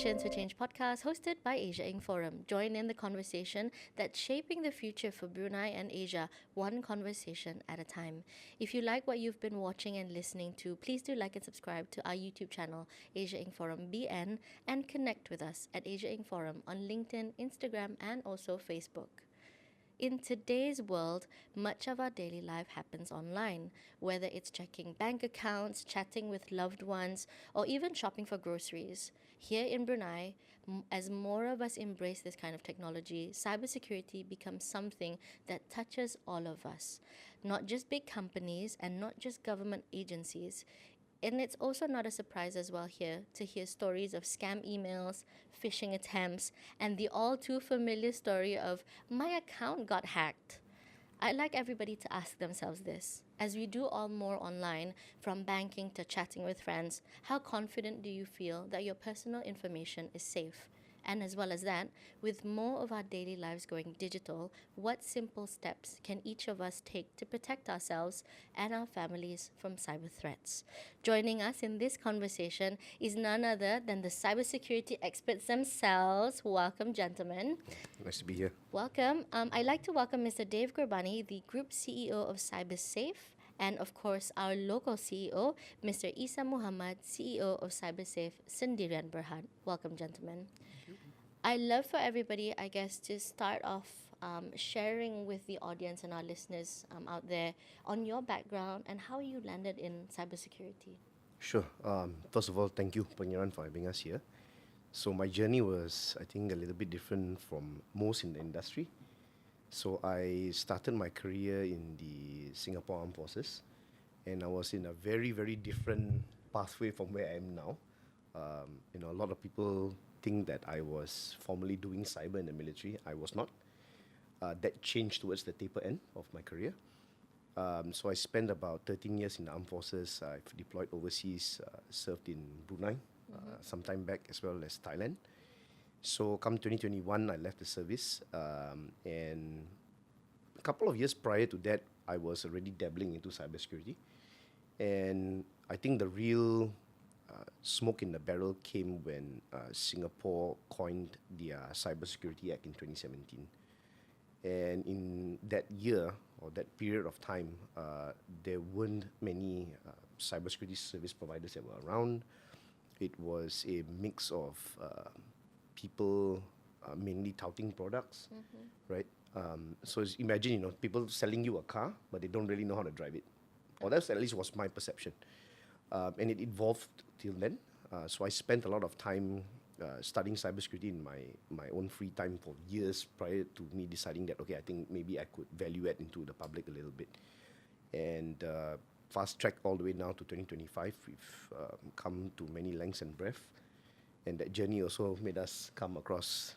Mission to Change podcast hosted by Asia Inc. Forum. Join in the conversation that's shaping the future for Brunei and Asia, one conversation at a time. If you like what you've been watching and listening to, please do like and subscribe to our YouTube channel, Asia Inc. Forum BN, and connect with us at Asia Inc. Forum on LinkedIn, Instagram, and also Facebook. In today's world, much of our daily life happens online, whether it's checking bank accounts, chatting with loved ones, or even shopping for groceries. Here in Brunei, as more of us embrace this kind of technology, cybersecurity becomes something that touches all of us, not just big companies and not just government agencies. And it's also not a surprise as well here to hear stories of scam emails, phishing attempts, and the all too familiar story of my account got hacked. I'd like everybody to ask themselves this. As we do all more online, from banking to chatting with friends, how confident do you feel that your personal information is safe? And as well as that, with more of our daily lives going digital, what simple steps can each of us take to protect ourselves and our families from cyber threats? Joining us in this conversation is none other than the cybersecurity experts themselves. Welcome, gentlemen. Nice to be here. Welcome. I'd like to welcome Mr. Dave Gurbani, the Group CEO of CyberSafe, and of course, our local CEO, Mr. Isa Muhammad, CEO of CyberSafe, Sendirian Berhad. Welcome, gentlemen. I'd love for everybody, I guess, to start off sharing with the audience and our listeners out there on your background and how you landed in cybersecurity. Sure. First of all, thank you, Pangeran, for having us here. So my journey was, I think, a little bit different from most in the industry. So I started my career in the Singapore Armed Forces, and I was in a very, very different pathway from where I am now. A lot of people think that I was formerly doing cyber in the military. I was not. That changed towards the taper end of my career. So I spent about 13 years in the armed forces. I've deployed overseas, served in Brunei some time back, as well as Thailand. So come 2021, I left the service. And a couple of years prior to that, I was already dabbling into cybersecurity. And I think the real smoke in the barrel came when Singapore coined their Cybersecurity Act in 2017. And in that year, or that period of time, there weren't many cybersecurity service providers that were around. It was a mix of people mainly touting products, right? So imagine, people selling you a car, but they don't really know how to drive it. Or that's at least was my perception. And it evolved till then. So I spent a lot of time studying cybersecurity in my own free time for years prior to me deciding that, okay, I think maybe I could value add into the public a little bit. And fast track all the way now to 2025, we've come to many lengths and breadth. And that journey also made us come across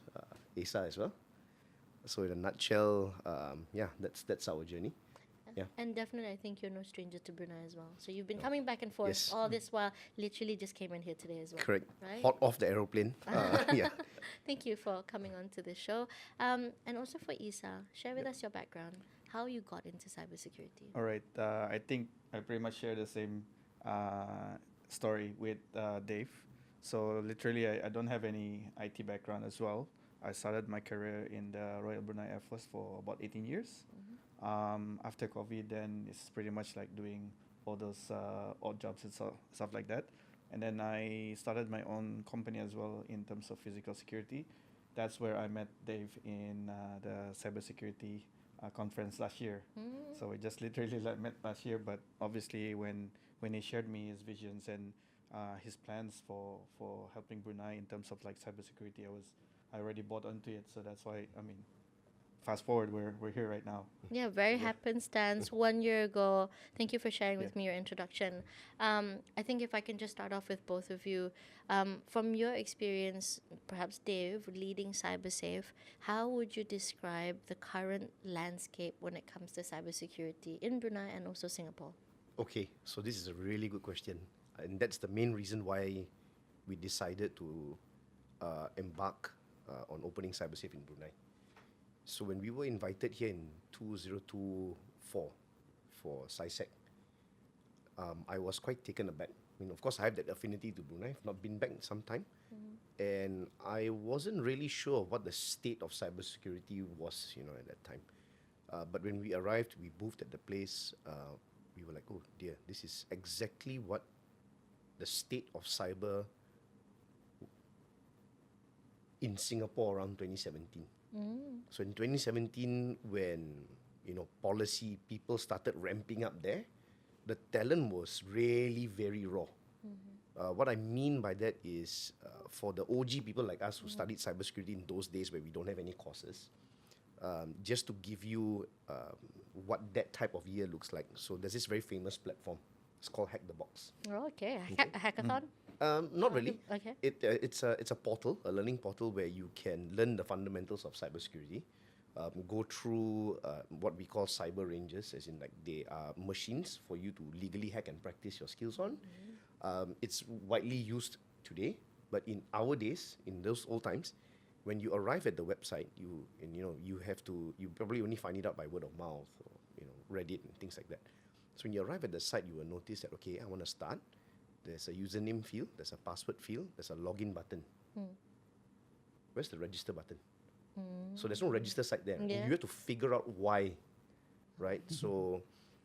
ASA as well. So in a nutshell, that's our journey. Yeah. And definitely, I think you're no stranger to Brunei as well. So you've been coming back and forth Yes. all this while. Literally just came in here today as well. Correct. Right? Hot off the aeroplane. Yeah. Thank you for coming on to the show. And also for Isa, share with us your background, how you got into cybersecurity. All right. I think I pretty much share the same story with Dave. So literally, I don't have any IT background as well. I started my career in the Royal Brunei Air Force for about 18 years. After COVID, then it's pretty much like doing all those odd jobs and stuff like that. And then I started my own company as well in terms of physical security. That's where I met Dave in the cybersecurity conference last year. So we just literally met last year. But obviously, when he shared me his visions and his plans for helping Brunei in terms of like cybersecurity, I already bought onto it. So that's why fast forward, we're here right now. Yeah, very happenstance. 1 year ago. Thank you for sharing with me your introduction. I think if I can just start off with both of you, from your experience, perhaps Dave, leading CyberSafe, how would you describe the current landscape when it comes to cybersecurity in Brunei and also Singapore? Okay, so this is a really good question. And that's the main reason why we decided to embark on opening CyberSafe in Brunei. So when we were invited here in 2024 for CySec, I was quite taken aback I mean, of course, I have that affinity to Brunei. I've not been back in some time. And I wasn't really sure of what the state of cybersecurity was, at that time. But when we arrived, we moved at the place. We were like, oh dear, this is exactly what the state of cyber in Singapore around 2017. So in 2017, when policy people started ramping up there, the talent was really very raw. What I mean by that is, for the OG people like us who studied cybersecurity in those days where we don't have any courses, just to give you what that type of year looks like. So there's this very famous platform. It's called Hack the Box. Oh, okay. A hackathon? Not really. Okay. It's a portal, a learning portal where you can learn the fundamentals of cybersecurity, go through what we call cyber rangers, as in like they are machines for you to legally hack and practice your skills on. It's widely used today, but in our days, in those old times, when you arrive at the website, you probably only find it out by word of mouth or Reddit and things like that. So when you arrive at the site, you will notice that, okay, I want to start. There's a username field, there's a password field, there's a login button. Where's the register button? So there's no register site there. Yeah. You have to figure out why, right? So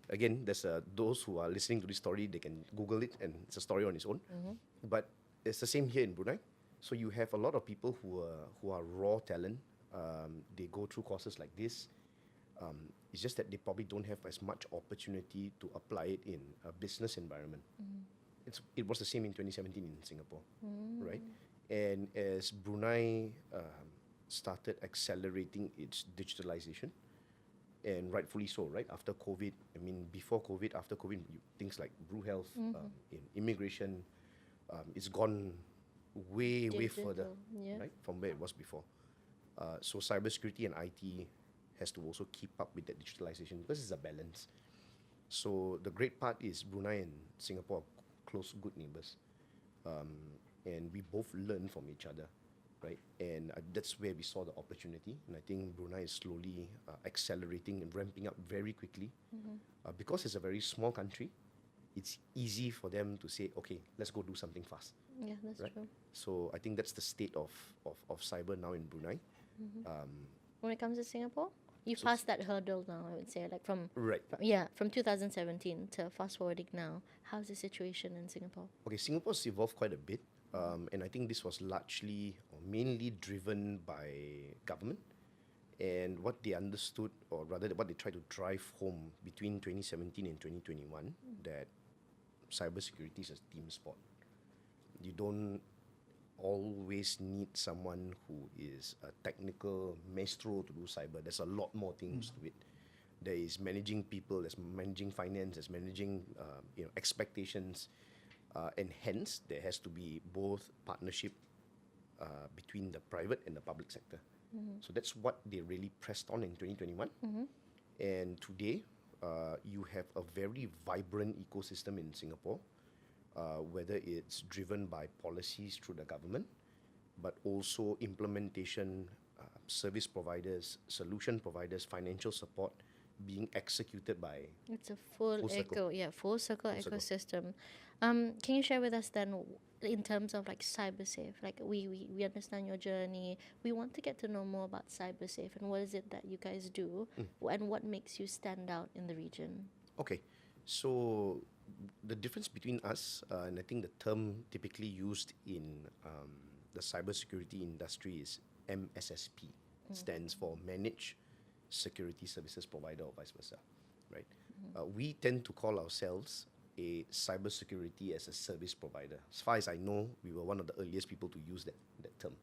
again, there's those who are listening to this story, they can Google it, and it's a story on its own. But it's the same here in Brunei. So you have a lot of people who are raw talent. They go through courses like this. It's just that they probably don't have as much opportunity to apply it in a business environment. It was the same in 2017 in Singapore, right? And as Brunei started accelerating its digitalization, and rightfully so, right? After COVID, I mean, before COVID, after COVID, things like Brew Health, in immigration, it's gone way further, Yeah. right, from where it was before. So cybersecurity and IT has to also keep up with that digitalization because it's a balance. So the great part is Brunei and Singapore are close, good neighbors, and we both learn from each other, right? And that's where we saw the opportunity. And I think Brunei is slowly accelerating and ramping up very quickly. Because it's a very small country, it's easy for them to say, okay, let's go do something fast. Yeah, that's Right. true. So I think that's the state of cyber now in Brunei. When it comes to Singapore, you've So passed that hurdle now, I would say, like from Right. from 2017 to fast forwarding now. How's the situation in Singapore? Okay, Singapore's evolved quite a bit, and I think this was largely or mainly driven by government and what they understood, or rather what they tried to drive home between 2017 and 2021, that cybersecurity is a team sport. You don't always need someone who is a technical maestro to do cyber. There's a lot more things to it. There is managing people, there's managing finance, there's managing expectations, and hence there has to be both partnership between the private and the public sector. So that's what they really pressed on in 2021. And today, you have a very vibrant ecosystem in Singapore, whether it's driven by policies through the government, but also implementation, service providers, solution providers, financial support being executed by. It's a full Full circle. full circle Full circle. ecosystem. Can you share with us then, in terms of like CyberSafe? Like we understand your journey. We want to get to know more about CyberSafe and what is it that you guys do, and what makes you stand out in the region. Okay, so the difference between us, and I think the term typically used in the cybersecurity industry is MSSP. It stands for Managed Security Services Provider, or vice versa, right? We tend to call ourselves a cybersecurity as a service provider. As far as I know, we were one of the earliest people to use that term.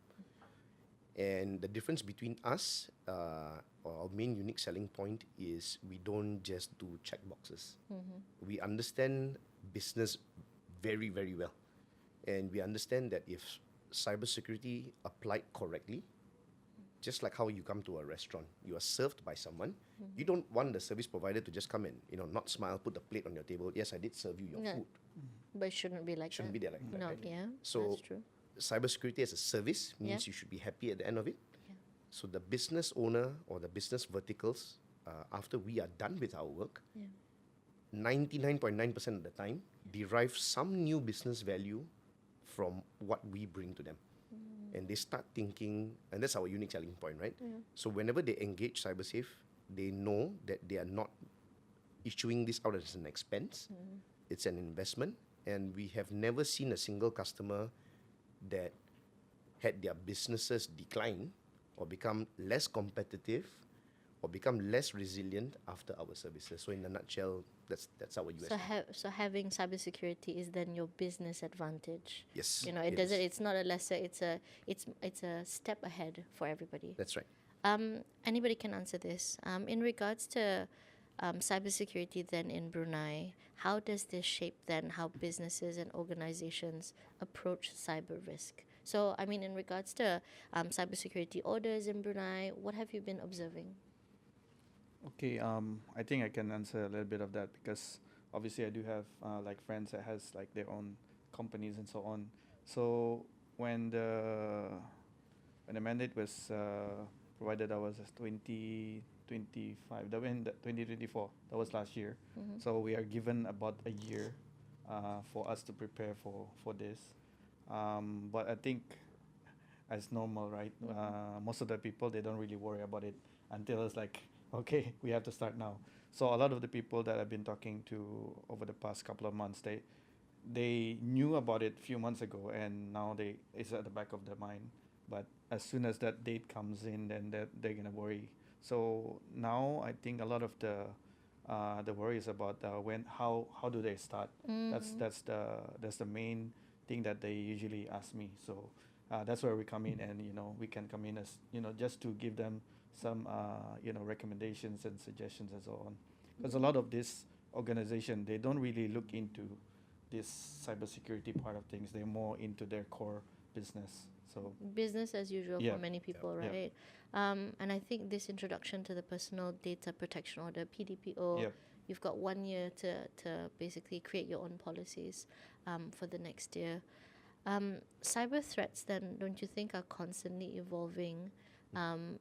And the difference between us, our main unique selling point is we don't just do check boxes. We understand business very, very well. And we understand that if cybersecurity applied correctly, just like how you come to a restaurant, you are served by someone. You don't want the service provider to just come and not smile, put the plate on your table. Yes, I did serve you your Yeah. food. But it shouldn't be like Shouldn't that. be there like that, No, right? yeah, So that's true. cybersecurity as a service means Yeah. you should be happy at the end of it. Yeah. So the business owner or the business verticals, after we are done with our work, Yeah. 99.9% of the time, derive some new business value from what we bring to them. And they start thinking, and that's our unique selling point, right? So whenever they engage CyberSafe, they know that they are not issuing this out as an expense. It's an investment, and we have never seen a single customer that had their businesses decline or become less competitive or become less resilient after our services. So in a nutshell, that's our USP. So having cybersecurity is then your business advantage. Yes, You know, it doesn't. is. It's not a lesser. It's a step ahead for everybody. That's right. Anybody can answer this. In regards to cybersecurity, then in Brunei, how does this shape then how businesses and organizations approach cyber risk? So, I mean, in regards to cybersecurity orders in Brunei, what have you been observing? Okay, I think I can answer a little bit of that because obviously I do have like friends that has like their own companies and so on. So when the mandate was provided, that was 2025. That went 2024. That was last year. So we are given about a year for us to prepare for this. But I think as normal, right? Most of the people, they don't really worry about it until it's like, okay, we have to start now. So a lot of the people that I've been talking to over the past couple of months, they knew about it a few months ago, and now it's at the back of their mind. But as soon as that date comes in, then they're gonna worry. So now I think a lot of the worry is about how do they start. That's the main thing that they usually ask me. So that's where we come in, and we can come in as just to give them some recommendations and suggestions and so on. Because a lot of this organization, they don't really look into this cybersecurity part of things. They're more into their core business. So Business as usual Yeah. for many people, Yeah. right? And I think this introduction to the Personal Data Protection Order, PDPO, Yep. you've got 1 year to basically create your own policies for the next year. Cyber threats, then, don't you think, are constantly evolving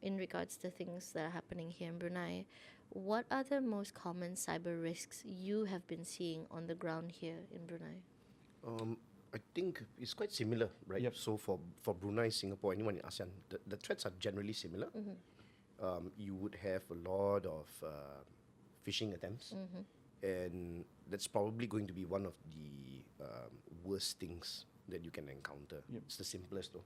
in regards to things that are happening here in Brunei? What are the most common cyber risks you have been seeing on the ground here in Brunei? I think it's quite similar, right? Yep. So for Brunei, Singapore, anyone in ASEAN, the threats are generally similar. You would have a lot of phishing attempts, and that's probably going to be one of the worst things that you can encounter. Yep. It's the simplest though.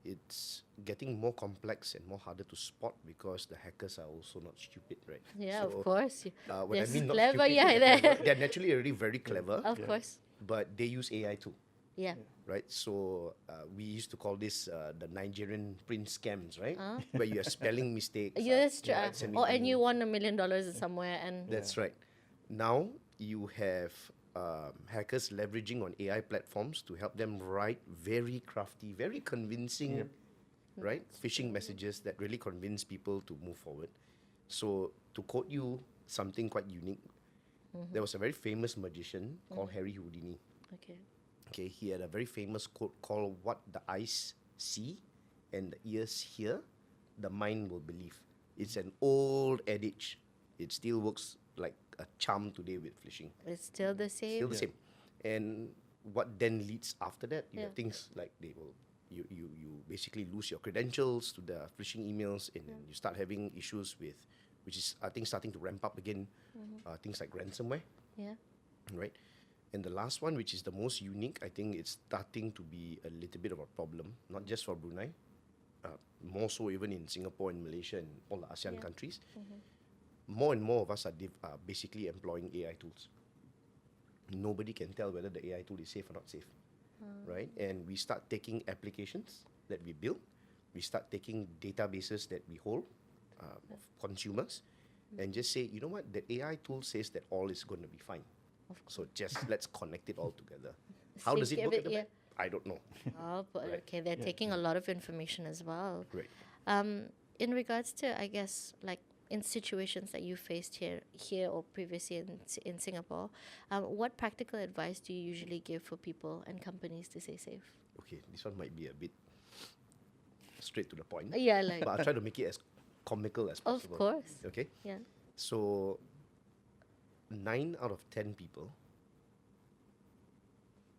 It's getting more complex and more harder to spot because the hackers are also not stupid, right? Yeah, So, of course. when I They're mean not clever, stupid, yeah, they're they're- they're naturally already very clever, Of course. but they use AI too. Yeah. Right, so we used to call this the Nigerian print scams, right? Where you have spelling mistakes. Yeah, that's true. sending Or and you email. won $1 million somewhere, and That's right. Now you have hackers leveraging on AI platforms to help them write very crafty, very convincing, right, phishing messages that really convince people to move forward. So to quote you something quite unique, there was a very famous magician called Harry Houdini. okay. Okay, he had a very famous quote called "What the eyes see and the ears hear, the mind will believe." It's an old adage. It still works like a charm today with phishing. It's still the same. Still the same. And what then leads after that? You Yeah. have things like you basically lose your credentials to the phishing emails, and then you start having issues with, which is I think starting to ramp up again. Things like ransomware, Yeah. right? And the last one, which is the most unique, I think it's starting to be a little bit of a problem, not just for Brunei, more so even in Singapore and Malaysia and all the ASEAN countries. More and more of us are basically employing AI tools. Nobody can tell whether the AI tool is safe or not safe, right? And we start taking applications that we build, we start taking databases that we hold of consumers, and just say, you know what, the AI tool says that all is going to be fine. So just let's connect it all together. How does it Sync work it, at the yeah. back? I don't know. Oh, but Right. okay, they're taking a lot of information as well. Right. In regards to, I guess, like in situations that you faced here or previously in Singapore, what practical advice do you usually give for people and companies to stay safe? Okay, this one might be a bit straight to the point. Yeah, like But I'll try to make it as comical as of possible. course. Okay? Yeah. So 9 out of 10 people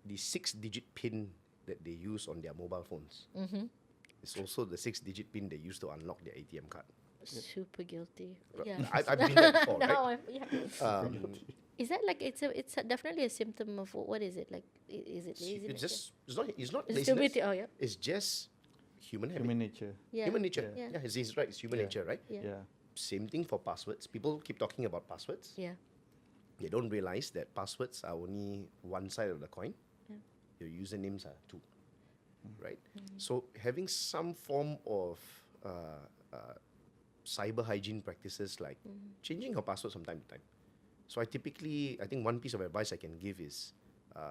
the 6-digit PIN that they use on their mobile phones. Mm-hmm. It's also the 6-digit PIN they use to unlock their ATM card. Super guilty. Right. Yeah. I've been there before, No, right? Is that like it's definitely a symptom of what is it like? Is it laziness? It's just it's not Is it laziness. stupidity? Oh yeah. It's just human habit. Human nature. Yeah. Human nature. Yeah. Yeah, he's right. It's human Yeah. nature, right? Yeah. Yeah. Same thing for passwords. People keep talking about passwords. Yeah. They don't realize that passwords are only one side of the coin. Yeah. Your usernames are two, right? So having some form of cyber hygiene practices like changing your password from time to time. So I think one piece of advice I can give is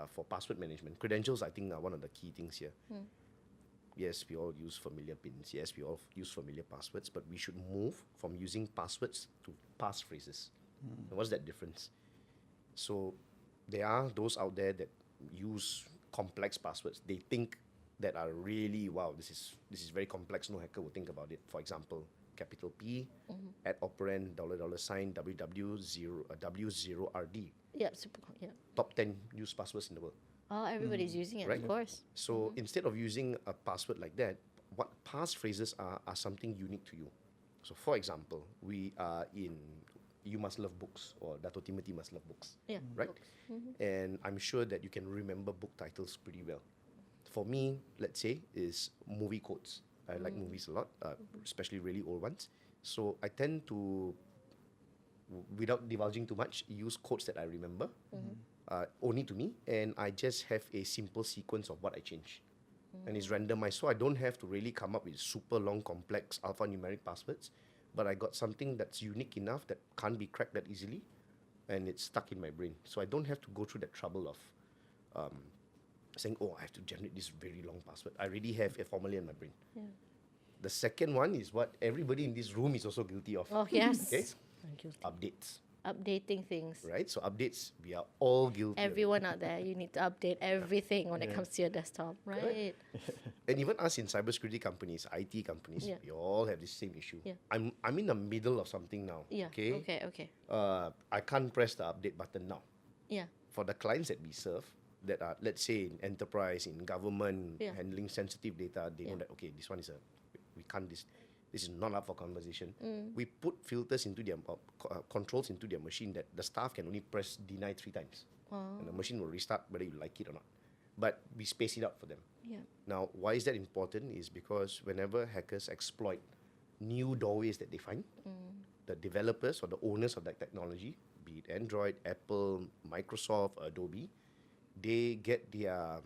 for password management. Credentials, I think, are one of the key things here. Yes, we all use familiar pins. Yes, we all use familiar passwords, but we should move from using passwords to passphrases. And what's that difference? So there are those out there that use complex passwords. They think that are really, wow, this is very complex. No hacker will think about it. For example, capital P, at operand, $, W0RD. Yeah. Super. Yeah. Top 10 used passwords in the world. Oh, everybody's using it, Right. of course. So instead of using a password like that, what passphrases are something unique to you. So for example, we are in You Must Love Books or Dato Timothy Must Love Books, Yeah. right? And I'm sure that you can remember book titles pretty well. For me, let's say, is movie quotes. I like movies a lot, especially really old ones. So I tend to, without divulging too much, use quotes that I remember, only to me, and I just have a simple sequence of what I change. And it's randomized, so I don't have to really come up with super long, complex alphanumeric passwords, but I got something that's unique enough that can't be cracked that easily, and it's stuck in my brain. So I don't have to go through that trouble of saying, oh, I have to generate this very long password. I already have a formula in my brain. Yeah. The second one is what everybody in this room is also guilty of. Oh yes. Okay? I'm guilty. Updates, Updating things. right? So updates, we are all guilty. of it. Everyone out there, you need to update everything when it comes to your desktop, right? And even us in cybersecurity companies, IT companies, Yeah. we all have this same issue. Yeah. I'm in the middle of something now. Yeah. Okay. Okay. I can't press the update button now. Yeah. For the clients that we serve, that are, let's say, in enterprise, in government, Yeah. handling sensitive data, they know Yeah. that, okay, this one is we can't, this is not up for conversation. We put filters into their, controls into their machine that the staff can only press deny 3 times. And the machine will restart whether you like it or not. But we space it out for them. Yeah. Now, why is that important is because whenever hackers exploit new doorways that they find, the developers or the owners of that technology, be it Android, Apple, Microsoft, Adobe, they get their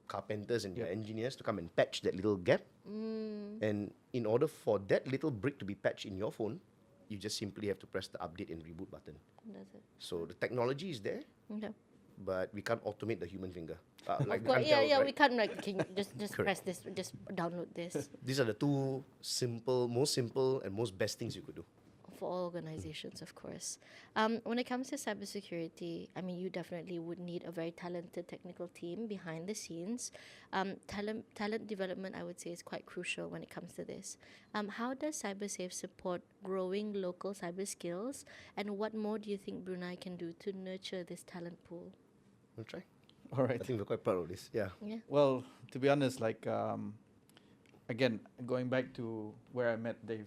carpenters and their engineers to come and patch that little gap. And in order for that little brick to be patched in your phone, you just simply have to press the update and reboot button. That's it. So the technology is there, Okay. but we can't automate the human finger. Like Of we course, can't yeah, tell, yeah. right? We can't like can you just Correct. press this, just download this These are the two most simple and most best things you could do. for all organizations, of course. When it comes to cybersecurity, I mean, you definitely would need a very talented technical team behind the scenes. Talent development, I would say, is quite crucial when it comes to this. How does CyberSafe support growing local cyber skills, and what more do you think Brunei can do to nurture this talent pool? Wanna try? All right. I think we're quite proud of this. Yeah. Yeah. Well, to be honest, like again, going back to where I met Dave,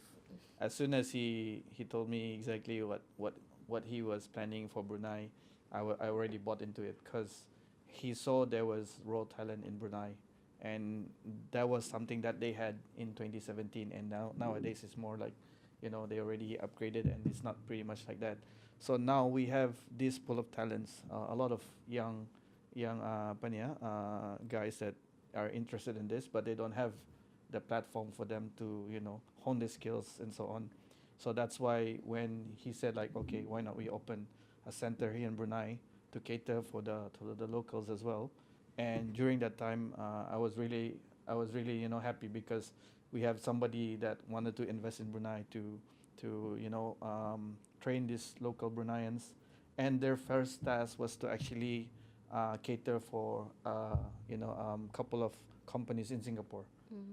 as soon as he told me exactly what he was planning for Brunei, I already bought into it because he saw there was raw talent in Brunei, and that was something that they had in 2017, and nowadays it's more like, they already upgraded and it's not pretty much like that. So now we have this pool of talents, a lot of young guys that are interested in this, but they don't have the platform for them to hone their skills and so on. So that's why when he said like, okay, why not we open a center here in Brunei to cater for the locals as well. And during that time, I was really happy because we have somebody that wanted to invest in Brunei to train these local Bruneians, and their first task was to actually cater for couple of companies in Singapore.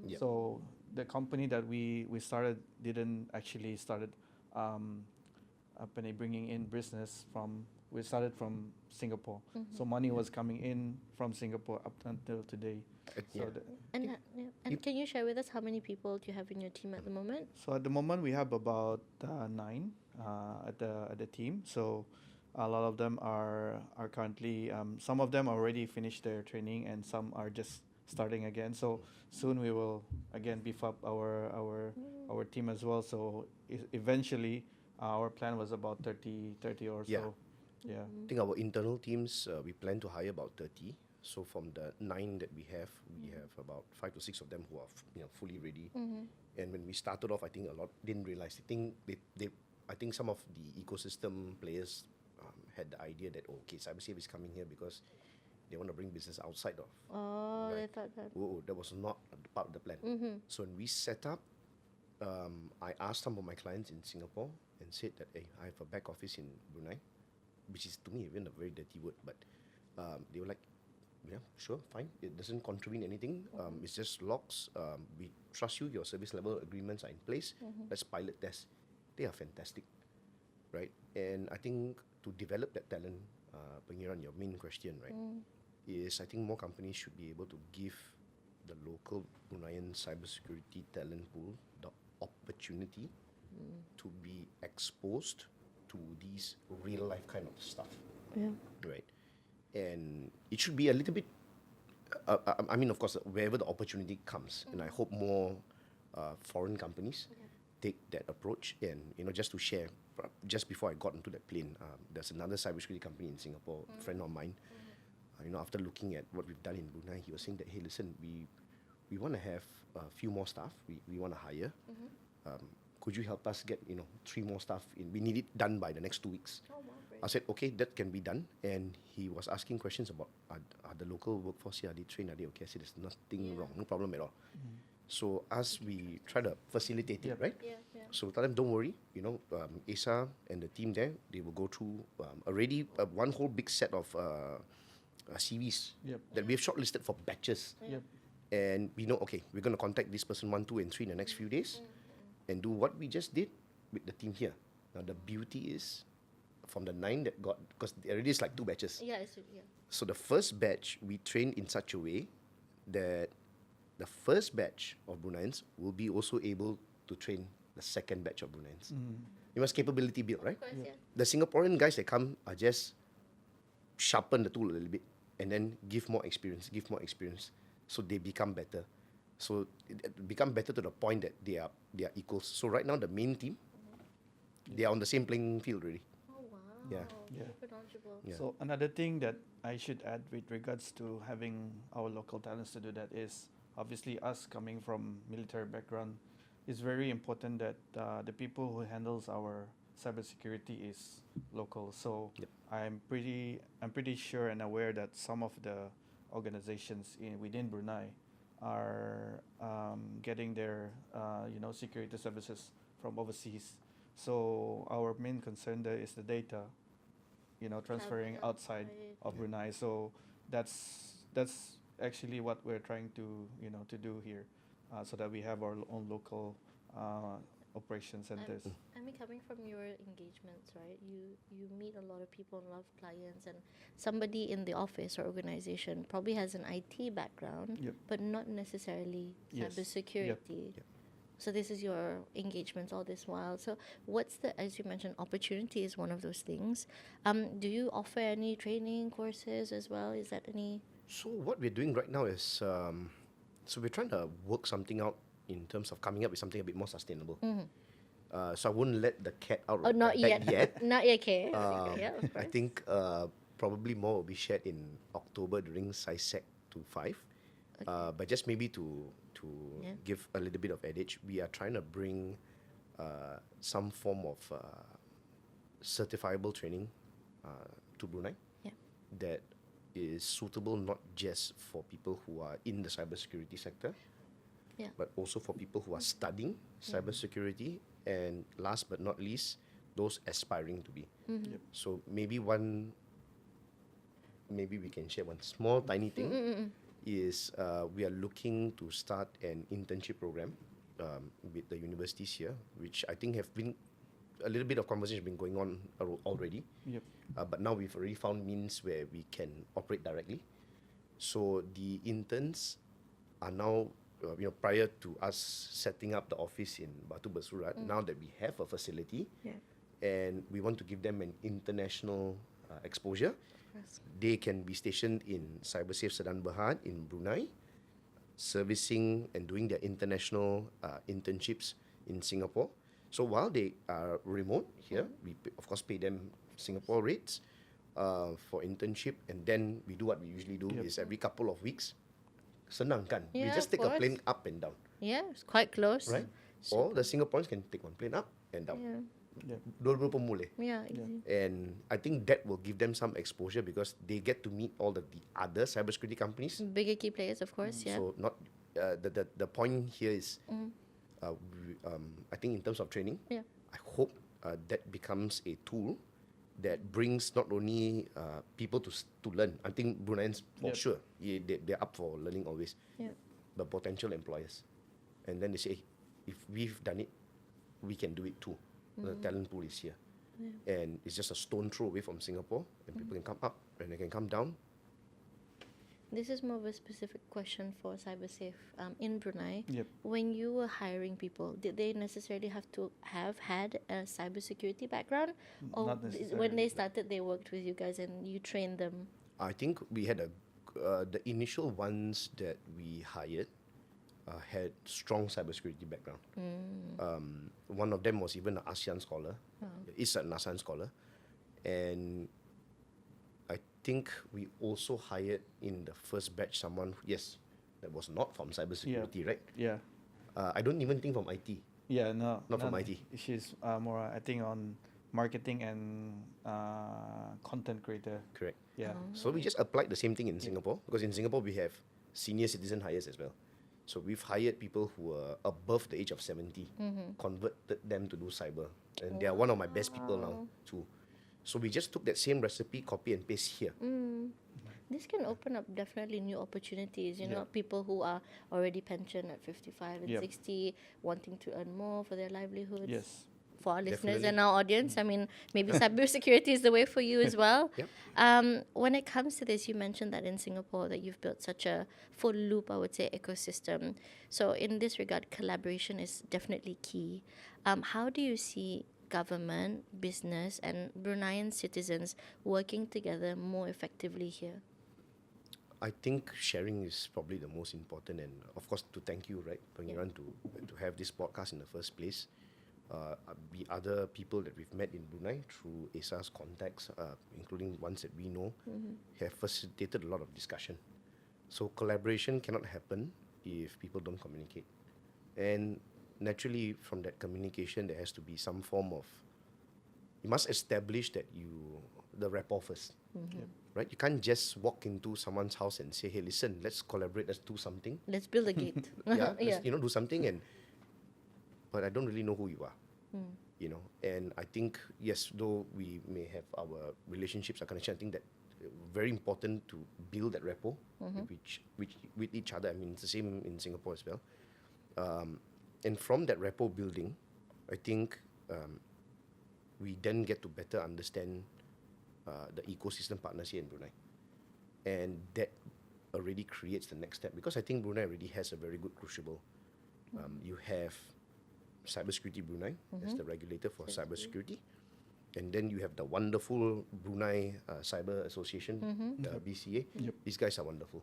Yep. So the company that we started didn't actually started bringing in business from we started from Singapore. So money was coming in from Singapore up until today. Yeah. So, And can you share with us how many people do you have in your team at the moment? so at the moment we have about 9 at the team. So a lot of them are currently some of them already finished their training and some are just starting again. So soon we will again beef up our team as well. So eventually our plan was about 30 or Yeah. so. Yeah. I think our internal teams, we plan to hire about 30. So from the 9 that we have about 5 to 6 of them who are fully ready. And when we started off, I think a lot didn't realize. I think some of the ecosystem players had the idea that CyberSafe is coming here because they want to bring business outside of. Oh, they Right. thought that. That was not part of the plan. So when we set up, I asked some of my clients in Singapore and said that, hey, I have a back office in Brunei, which is to me even a very dirty word, but they were like, yeah, sure, fine. It doesn't contribute anything. It's just logs. We trust you. Your service level agreements are in place. Let's pilot test. They are fantastic, right? And I think to develop that talent, Pengiran, your main question, right, is I think more companies should be able to give the local Bruneian cybersecurity talent pool the opportunity to be exposed to these real life kind of stuff, Yeah. right? And it should be a little bit. I mean, of course, wherever the opportunity comes, and I hope more foreign companies take that approach. And just to share, just before I got into that plane, there's another cybersecurity company in Singapore, a friend of mine. After looking at what we've done in Brunei, he was saying that, hey, listen, we want to have a few more staff. We want to hire. Could you help us get 3 more staff in? We need it done by the next 2 weeks. Oh, wow, great. I said, okay, that can be done. And he was asking questions about are the local workforce here, are they trained, are they okay? I said, there's nothing wrong, no problem at all. So as we try to facilitate it, right? Yeah, yeah. So tell them, don't worry, Asa and the team there, they will go through already one whole big set of CVs that we have shortlisted for batches. Yep. And we know, okay, we're going to contact this person 1, 2, and 3 in the next few days and do what we just did with the team here. Now, the beauty is from the 9 that got, because there already is like 2 batches. Yeah, yeah. So the first batch, we trained in such a way that the first batch of Bruneians will be also able to train the second batch of Bruneians. You must capability build, right? Of course, yeah. The Singaporean guys that come are just sharpen the tool a little bit and then give more experience, so they become better. So it become better to the point that they are equals. So right now the main team, they are on the same playing field already. Oh, wow. Yeah. Yeah. Super knowledgeable. Yeah. So another thing that I should add with regards to having our local talents to do that is obviously us coming from military background, it's very important that the people who handles our cybersecurity is local. So Yep. I'm pretty sure and aware that some of the organizations within Brunei are getting their security services from overseas. So our main concern there is the data, transferring Traveling outside of Brunei. So that's actually what we're trying to do here, so that we have our own local operation centers. I mean, coming from your engagements, right? You meet a lot of people and a lot of clients, and somebody in the office or organization probably has an IT background, Yep. but not necessarily Yes. cybersecurity. Yep. So this is your engagements all this while. So what's as you mentioned, opportunity is one of those things. Do you offer any training courses as well? Is that any? So what we're doing right now is, so we're trying to work something out in terms of coming up with something a bit more sustainable. So I wouldn't let the cat out Oh, of not the bag yet. yet. Not yet. Okay. Yeah, of I course. think probably more will be shared in October during SciSec 25. But just maybe to Yeah. give a little bit of adage, we are trying to bring some form of certifiable training to Brunei Yeah. that is suitable not just for people who are in the cybersecurity sector, Yeah. but also for people who are studying cybersecurity, and last but not least, those aspiring to be. Yep. So maybe we can share one small tiny thing is we are looking to start an internship program with the universities here, which I think have been a little bit of conversation been going on already. Yep. But now we've already found means where we can operate directly. So the interns are now, prior to us setting up the office in Batu Bersurat, now that we have a facility, and we want to give them an international exposure, they can be stationed in CyberSafe Sedan Berhad in Brunei, servicing and doing their international internships in Singapore. So while they are remote here, we of course pay them Singapore rates for internship, and then we do what we usually do is every couple of weeks. Senang kan? We Yeah, just of take a course. plane up and down, Yeah, it's quite close. right? All the Singaporeans can take one plane up and down. Yeah. Yep. Dua-dua pun boleh. Yeah, easy. And I think that will give them some exposure because they get to meet all the other cybersecurity companies. Bigger key players, of course. Yeah. So not the point here is, I think in terms of training, Yeah. I hope that becomes a tool that brings not only people to learn. I think Bruneians for Yep. sure they're up for learning always, Yeah. but potential employers, and then they say, if we've done it, we can do it too. The talent pool is here, and it's just a stone throw away from Singapore, and people can come up and they can come down. This is more of a specific question for CyberSafe in Brunei. Yep. When you were hiring people, did they necessarily have to have had a cybersecurity background? Or Not when necessarily. they started, they worked with you guys and you trained them? I think we had the initial ones that we hired had strong cybersecurity background. One of them was even an ASEAN scholar. Is an ASEAN scholar, and I think we also hired in the first batch someone that was not from cybersecurity, right? Yeah. I don't even think from IT. Yeah, no. Not from none. IT. She's more, I think, on marketing and content creator. Correct. Yeah. So we just applied the same thing in Singapore, because in Singapore we have senior citizen hires as well. So we've hired people who are above the age of 70, converted them to do cyber, and they are one of my best people now too. So we just took that same recipe, copy and paste here. This can open up definitely new opportunities. You know, people who are already pensioned at 55 and Yep. 60, wanting to earn more for their livelihoods. Yes. For our listeners Definitely. and our audience, I mean, maybe cybersecurity is the way for you as well. Yep. When it comes to this, you mentioned that in Singapore that you've built such a full loop, I would say, ecosystem. So in this regard, collaboration is definitely key. How do you see government, business, and Bruneian citizens working together more effectively here? I think sharing is probably the most important, and of course to thank you, right, Pangeran, to have this podcast in the first place. The other people that we've met in Brunei through ASA's contacts, including ones that we know, have facilitated a lot of discussion. So collaboration cannot happen if people don't communicate. And naturally, from that communication, there has to be some form of, you must establish that the rapport first, right? You can't just walk into someone's house and say, hey, listen, let's collaborate, let's do something. Let's build a gate. Yeah, let's, do something, but I don't really know who you are. And I think, yes, though we may have our relationships, our connection, I think that very important to build that rapport with each other. I mean, it's the same in Singapore as well. And from that rapport building, I think we then get to better understand the ecosystem partners here in Brunei. And that already creates the next step, because I think Brunei already has a very good crucible. You have Cybersecurity Brunei as the regulator for cybersecurity. And then you have the wonderful Brunei Cyber Association, BCA. Yep. These guys are wonderful,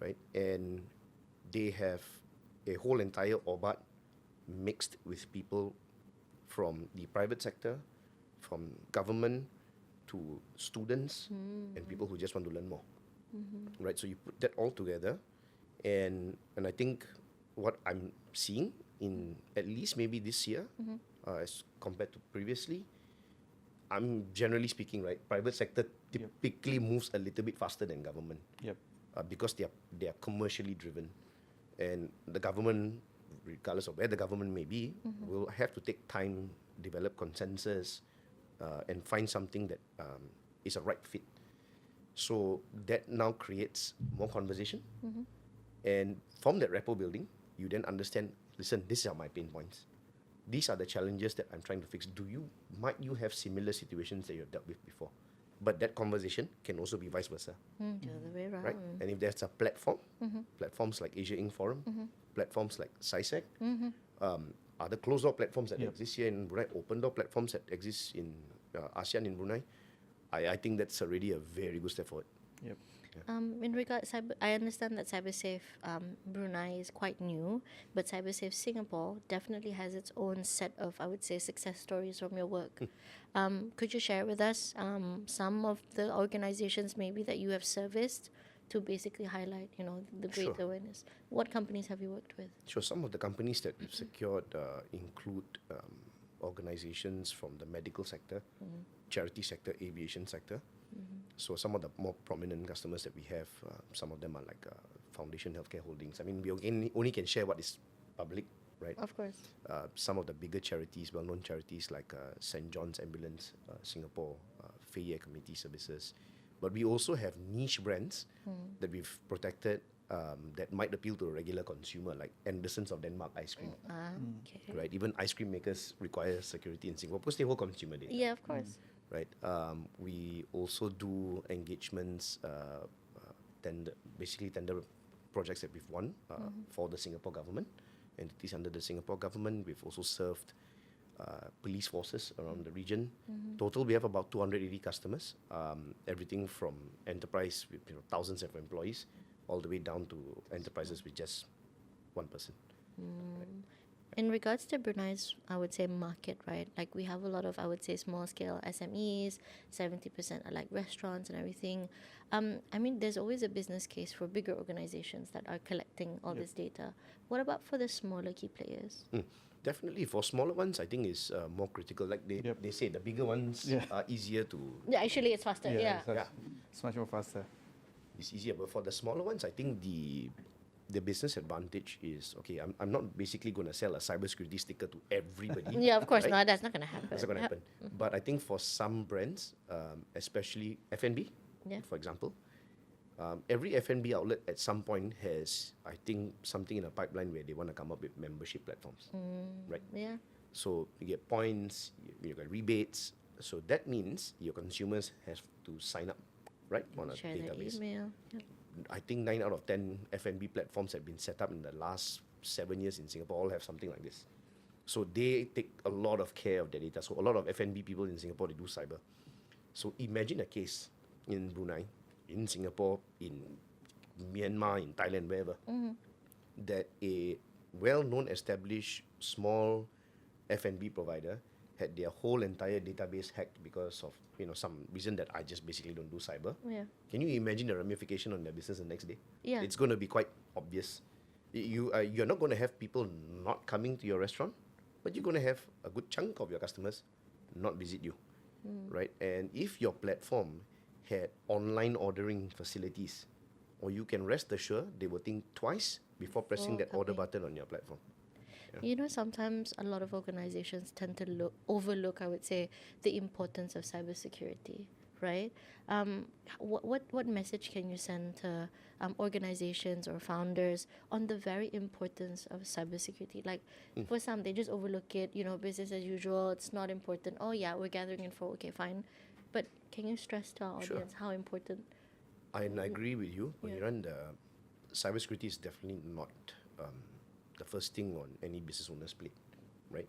right? And they have a whole entire ORBAT mixed with people from the private sector, from government to students, and people who just want to learn more, right? So you put that all together, and I think what I'm seeing in at least maybe this year, as compared to previously, I'm generally speaking, right, private sector typically moves a little bit faster than government. Yep. Because they are commercially driven, and the government, regardless of where the government may be, will have to take time, develop consensus, and find something that is a right fit. So that now creates more conversation, and from that rapport building, you then understand, listen, these are my pain points. these are the challenges that I'm trying to fix. Might you have similar situations that you've dealt with before? But that conversation can also be vice versa, The other way around. right? And if there's a platform, platforms like Asia Inc. Forum, platforms like CISEC, other closed door platforms that exist here in Brunei, open door platforms that exist in ASEAN in Brunei, I think that's already a very good step forward. Yep. In regard cyber, I understand that CyberSafe Brunei is quite new, but CyberSafe Singapore definitely has its own set of, I would say, success stories from your work. Could you share with us some of the organizations maybe that you have serviced to basically highlight, the great Sure. awareness? What companies have you worked with? Sure, some of the companies that we've secured include organizations from the medical sector, charity sector, aviation sector. So some of the more prominent customers that we have, some of them are like Foundation Healthcare Holdings. I mean, we only can share what is public, right? Of course. Some of the bigger charities, well-known charities like St. John's Ambulance Singapore, Fayette Community Services. But we also have niche brands that we've protected that might appeal to a regular consumer, like Andersons of Denmark ice cream, Okay. right? Even ice cream makers require security in Singapore because they hold consumer data. Yeah, of course. Right. We also do engagements, tender projects that we've won for the Singapore government, entities under the Singapore government. We've also served police forces around the region. Total, we have about 280 customers. Everything from enterprise with thousands of employees, all the way down to enterprises with just one person. In regards to Brunei's, I would say, market, right? Like we have a lot of, I would say, small scale SMEs, 70% are like restaurants and everything. I mean, there's always a business case for bigger organizations that are collecting all this data. What about for the smaller key players? Definitely, for smaller ones, I think it's more critical. Like they say, the bigger ones are easier to. Yeah, actually, it's faster. Yeah. It's much more faster. It's easier, but for the smaller ones, I think the business advantage is, okay, I'm not basically going to sell a cybersecurity sticker to everybody. Yeah, of course. right? No, that's not going to happen. That's not going to happen. But I think for some brands, especially F&B, for example, every F&B outlet at some point has, I think, something in a pipeline where they want to come up with membership platforms, right? Yeah. So you get points, you get rebates. So that means your consumers have to sign up, right, on a Share their database. email. Yep. I think 9 out of 10 F&B platforms have been set up in the last 7 years in Singapore, all have something like this. So they take a lot of care of their data. So a lot of F&B people in Singapore, they do cyber. So imagine a case in Brunei, in Singapore, in Myanmar, in Thailand, wherever, that a well-known, established, small F&B provider had their whole entire database hacked because of some reason that I just basically don't do cyber. Yeah. Can you imagine the ramification on their business the next day? Yeah. It's going to be quite obvious. You're not going to have people not coming to your restaurant, but you're going to have a good chunk of your customers not visit you, right? And if your platform had online ordering facilities, or you can rest assured they will think twice before pressing that order button on your platform. Sometimes a lot of organizations tend to overlook, I would say, the importance of cybersecurity, right? What message can you send to organizations or founders on the very importance of cybersecurity? Like, for some, they just overlook it, business as usual, it's not important. Oh, yeah, we're gathering info, okay, fine. But can you stress to our audience how important? I agree with you. When you run cybersecurity is definitely not the first thing on any business owner's plate, right?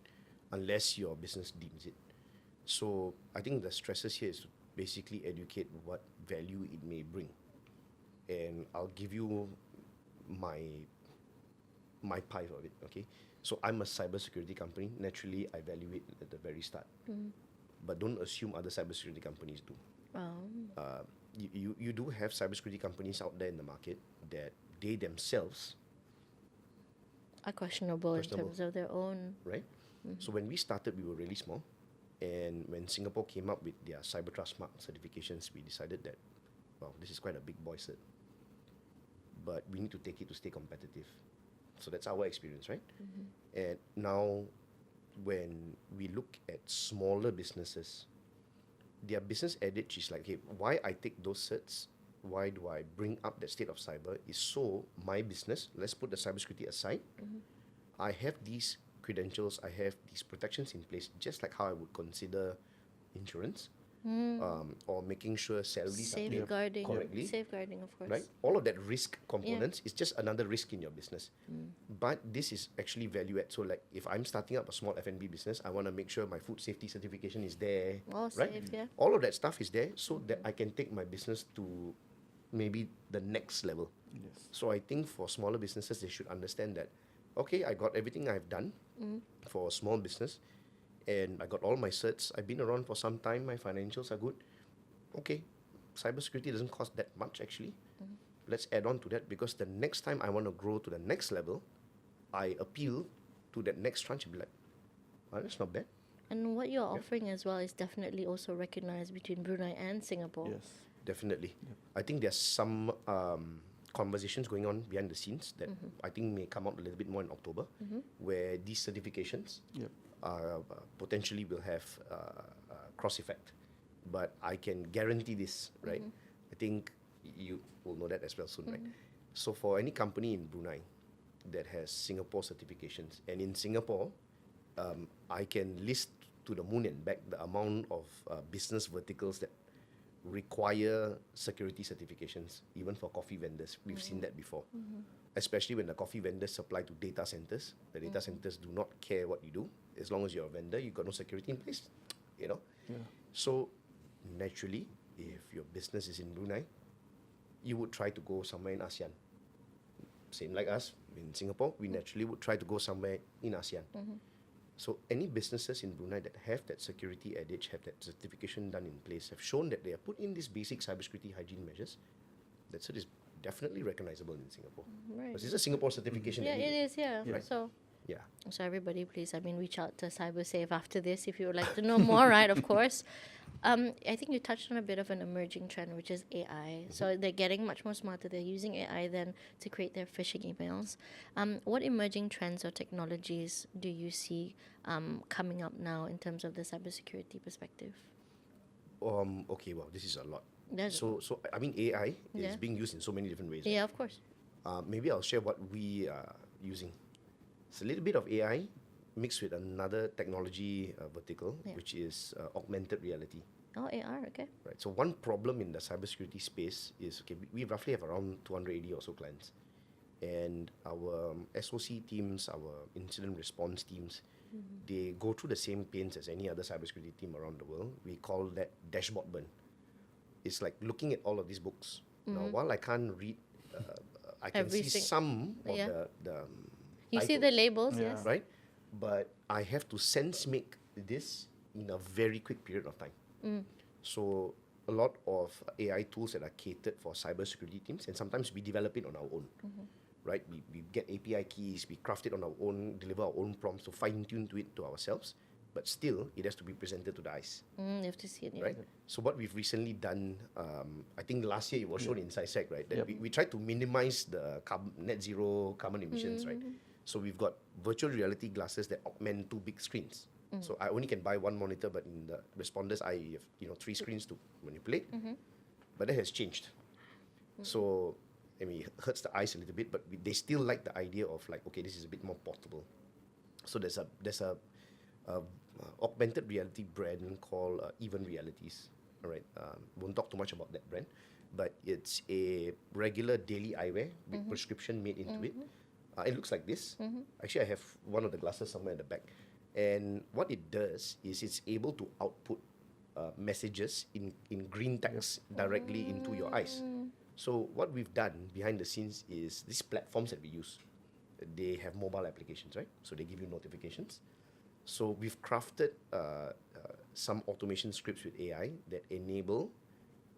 Unless your business deems it. So I think the stresses here is to basically educate what value it may bring. And I'll give you my pie of it, okay? So I'm a cybersecurity company. Naturally, I value it at the very start. But don't assume other cybersecurity companies do. You do have cybersecurity companies out there in the market that they themselves Are questionable in terms of their own. right? So when we started, we were really small. And when Singapore came up with their Cyber Trust Mark certifications, we decided that, well, this is quite a big boy cert. But we need to take it to stay competitive. So that's our experience, right? And now, when we look at smaller businesses, their business adage is like, hey, why I take those certs, why do I bring up that state of cyber, is so my business, let's put the cybersecurity aside, I have these credentials, I have these protections in place, just like how I would consider insurance, or making sure salaries are paid Safeguarding, correctly. safeguarding, of course. Right? All of that risk components is just another risk in your business. But this is actually value add. So like if I'm starting up a small F&B business, I want to make sure my food safety certification is there. All right? safe, yeah. All of that stuff is there so that I can take my business to maybe the next level. Yes. So I think for smaller businesses, they should understand that, okay, I got everything I've done for a small business, and I got all my certs. I've been around for some time. My financials are good. Okay, cybersecurity doesn't cost that much actually. Let's add on to that, because the next time I want to grow to the next level, I appeal to that next tranche and be like, oh, that's not bad. And what you're offering as well is definitely also recognized between Brunei and Singapore. Yes. Definitely. I think there's some conversations going on behind the scenes that I think may come out a little bit more in October, where these certifications Yep. potentially will have cross effect. But I can guarantee this, right? I think you will know that as well soon, right? So for any company in Brunei that has Singapore certifications, and in Singapore, I can list to the moon and back the amount of business verticals that require security certifications, even for coffee vendors. We've seen that before, especially when the coffee vendors supply to data centers. The data centers do not care what you do. As long as you're a vendor, you've got no security in place, you know. So naturally, if your business is in Brunei, you would try to go somewhere in ASEAN. Same like us in Singapore, we naturally would try to go somewhere in ASEAN. So any businesses in Brunei that have that security adage, have that certification done in place, have shown that they have put in these basic cybersecurity hygiene measures, that cert is definitely recognizable in Singapore. Right. Because it's a Singapore certification. Yeah, it anyway. is, yeah. Right. So Yeah. everybody, please, reach out to CyberSafe after this if you would like to know more, right? Of course. I think you touched on a bit of an emerging trend, which is AI. So they're getting much more smarter. They're using AI then to create their phishing emails. What emerging trends or technologies do you see coming up now in terms of the cybersecurity perspective? Okay, well, this is a lot. There's- So I mean, AI Yeah. is being used in so many different ways. Yeah, of course. Maybe I'll share what we are using. It's a little bit of AI mixed with another technology vertical, which is augmented reality. Oh, AR, okay. Right. So one problem in the cybersecurity space is, okay, we roughly have around 280 or so clients, and our SOC teams, our incident response teams, they go through the same pains as any other cybersecurity team around the world. We call that dashboard burn. It's like looking at all of these books. Now, while I can't read, I can see some of the You see the titles, labels, Yeah. yes? right? But I have to sense make this in a very quick period of time. So a lot of AI tools that are catered for cybersecurity teams, and sometimes we develop it on our own, right? We get API keys, we craft it on our own, deliver our own prompts to fine tune to it to ourselves, but still it has to be presented to the eyes, You have to see it, yeah. right? So what we've recently done, I think last year it was shown in SciSec, right? That we tried to minimize the net zero carbon emissions, right? So we've got virtual reality glasses that augment two big screens. So I only can buy one monitor, but in the responder's eye, you have 3 screens to manipulate. But that has changed. So I mean, it hurts the eyes a little bit, but they still like the idea of like, okay, this is a bit more portable. So there's a augmented reality brand called Even Realities. All right, won't talk too much about that brand, but it's a regular daily eyewear with prescription made into it. It looks like this. Actually, I have one of the glasses somewhere in the back. And what it does is it's able to output messages in green text directly into your eyes. So what we've done behind the scenes is these platforms that we use, they have mobile applications, right? So they give you notifications. So we've crafted some automation scripts with AI that enable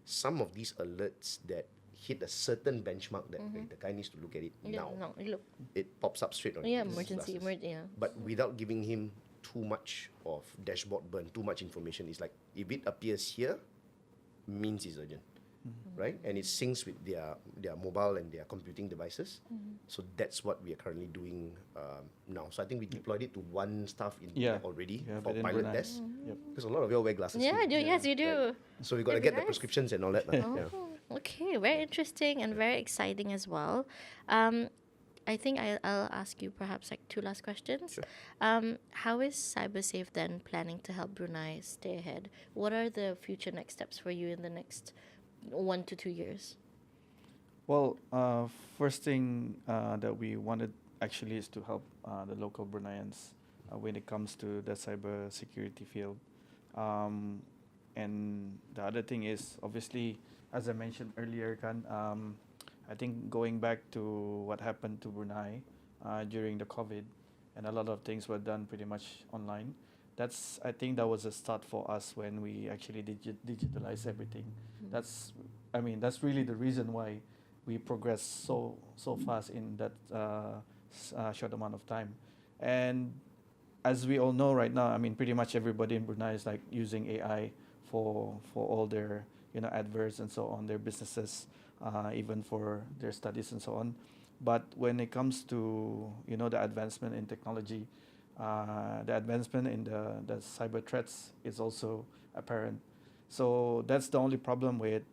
some of these alerts that hit a certain benchmark that the guy needs to look at it now. No, look. It pops up straight on Yeah, his emergency, glasses. yeah. But without giving him too much of dashboard burn, too much information. It's like, if it appears here, means it's urgent, right? And it syncs with their mobile and their computing devices. So that's what we are currently doing now. So I think we deployed it to one staff in already Yeah, for within pilot Brunei. tests. Because a lot of you all wear glasses. Yeah, too. I do. Yes, you do. Right. So we got to That'd be get the nice. prescriptions and all that. Yeah. Okay, very interesting and very exciting as well. I think I'll ask you perhaps like two last questions. Sure. How is CyberSafe then planning to help Brunei stay ahead? What are the future next steps for you in the next 1 to 2 years? Well, first thing that we wanted actually is to help the local Bruneians when it comes to the cyber security field. Um, and the other thing is obviously, as I mentioned earlier, I think going back to what happened to Brunei during the COVID, and a lot of things were done pretty much online. I think that was a start for us when we actually digitalize everything. That's, I mean, that's really the reason why we progressed so fast in that short amount of time. And as we all know right now, I mean, pretty much everybody in Brunei is like using AI for all their adverts and so on, their businesses, even for their studies and so on. But when it comes to the advancement in technology, the advancement in the cyber threats is also apparent. So that's the only problem with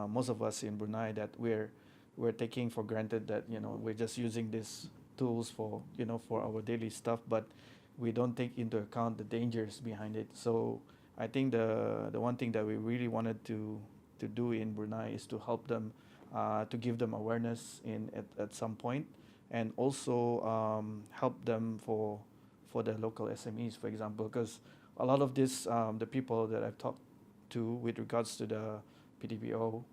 most of us in Brunei, that we're taking for granted that we're just using these tools for our daily stuff, but we don't take into account the dangers behind it. So I think the one thing that we really wanted to do in Brunei is to help them, to give them awareness at some point, and also help them for the local SMEs, for example, because a lot of this the people that I've talked to with regards to the PDPO,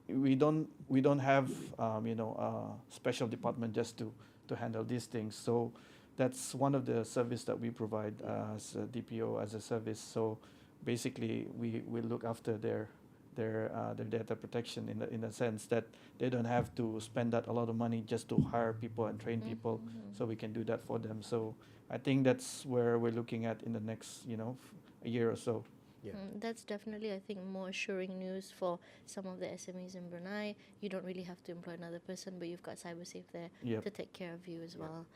we don't have a special department just to handle these things. So that's one of the service that we provide as a DPO as a service. So basically, we look after their data protection in the sense that they don't have to spend that a lot of money just to hire people and train people. So we can do that for them. So I think that's where we're looking at in the next a year or so. Yeah. That's definitely, I think, more assuring news for some of the SMEs in Brunei. You don't really have to employ another person, but you've got CyberSafe there Yep. to take care of you as Yep. well.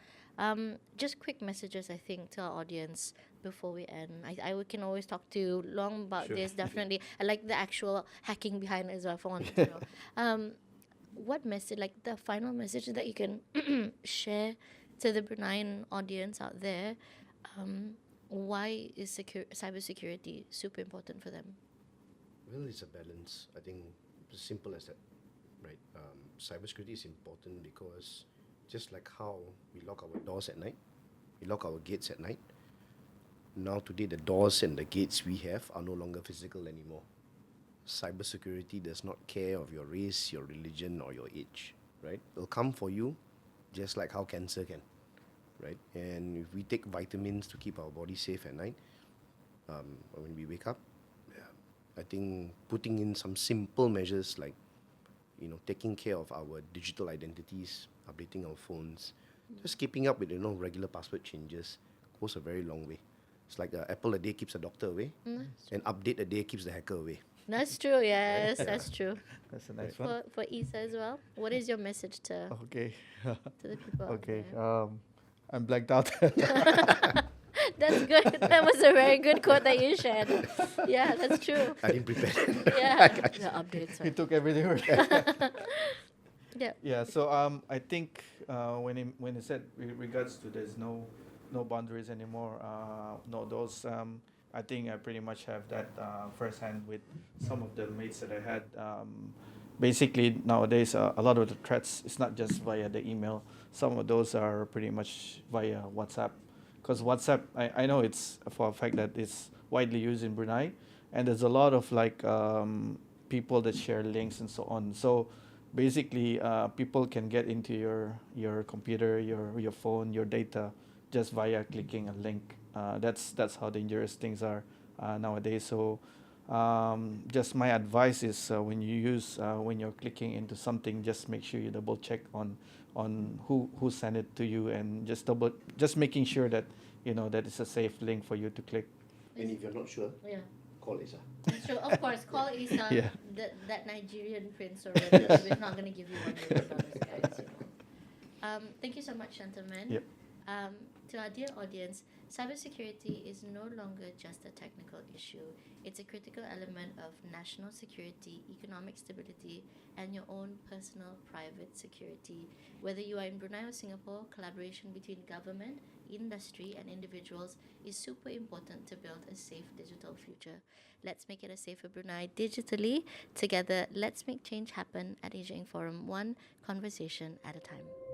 Just quick messages, I think, to our audience before we end. I can always talk to you long about Sure. this, definitely. I like the actual hacking behind it as well, if I wanted to know. What message, like the final message that you can share to the Bruneian audience out there? Why is cybersecurity super important for them? Well, it's a balance. I think it's simple as that, right? Cybersecurity is important because just like how we lock our doors at night, we lock our gates at night. Now today, the doors and the gates we have are no longer physical anymore. Cybersecurity does not care of your race, your religion, or your age, right? It'll come for you, just like how cancer can, right? And if we take vitamins to keep our body safe at night, when we wake up, I think putting in some simple measures like, taking care of our digital identities, updating our phones, just keeping up with, regular password changes goes a very long way. It's like Apple a day keeps a doctor away, and update a day keeps the hacker away. That's true, yes, that's true. That's a nice one. For Isa as well, what is your message to Okay. the people out Okay. there? I'm blanked out. That's good. That was a very good quote that you shared. Yeah, that's true. I didn't prepare. Yeah, the updates. He Right? took everything. Yeah. Yeah. So I think when he said regards to there's no boundaries anymore, no those. I think I pretty much have that firsthand with some of the mates that I had. Basically nowadays, a lot of the threats it's not just via the email. Some of those are pretty much via WhatsApp, because WhatsApp I know it's for a fact that it's widely used in Brunei, and there's a lot of like people that share links and so on. So basically, people can get into your computer, your phone, your data just via clicking a link. That's how dangerous things are nowadays. So just my advice is when you're clicking into something, just make sure you double check on who sent it to you, and just making sure that that it's a safe link for you to click. And if you're not sure, Yeah. call Isa. That's true. Of course, call Isa, Yeah. that Nigerian prince already. We're not going to give you $1 million, guys. Thank you so much, gentlemen. Yep. To our dear audience, Cybersecurity is no longer just a technical issue, it's a critical element of national security, economic stability, and your own personal private security. Whether you are in Brunei or Singapore, collaboration between government, industry, and individuals is super important to build a safe digital future. Let's make it a safer Brunei digitally. Together, let's make change happen at Asia Inc. Forum, one conversation at a time.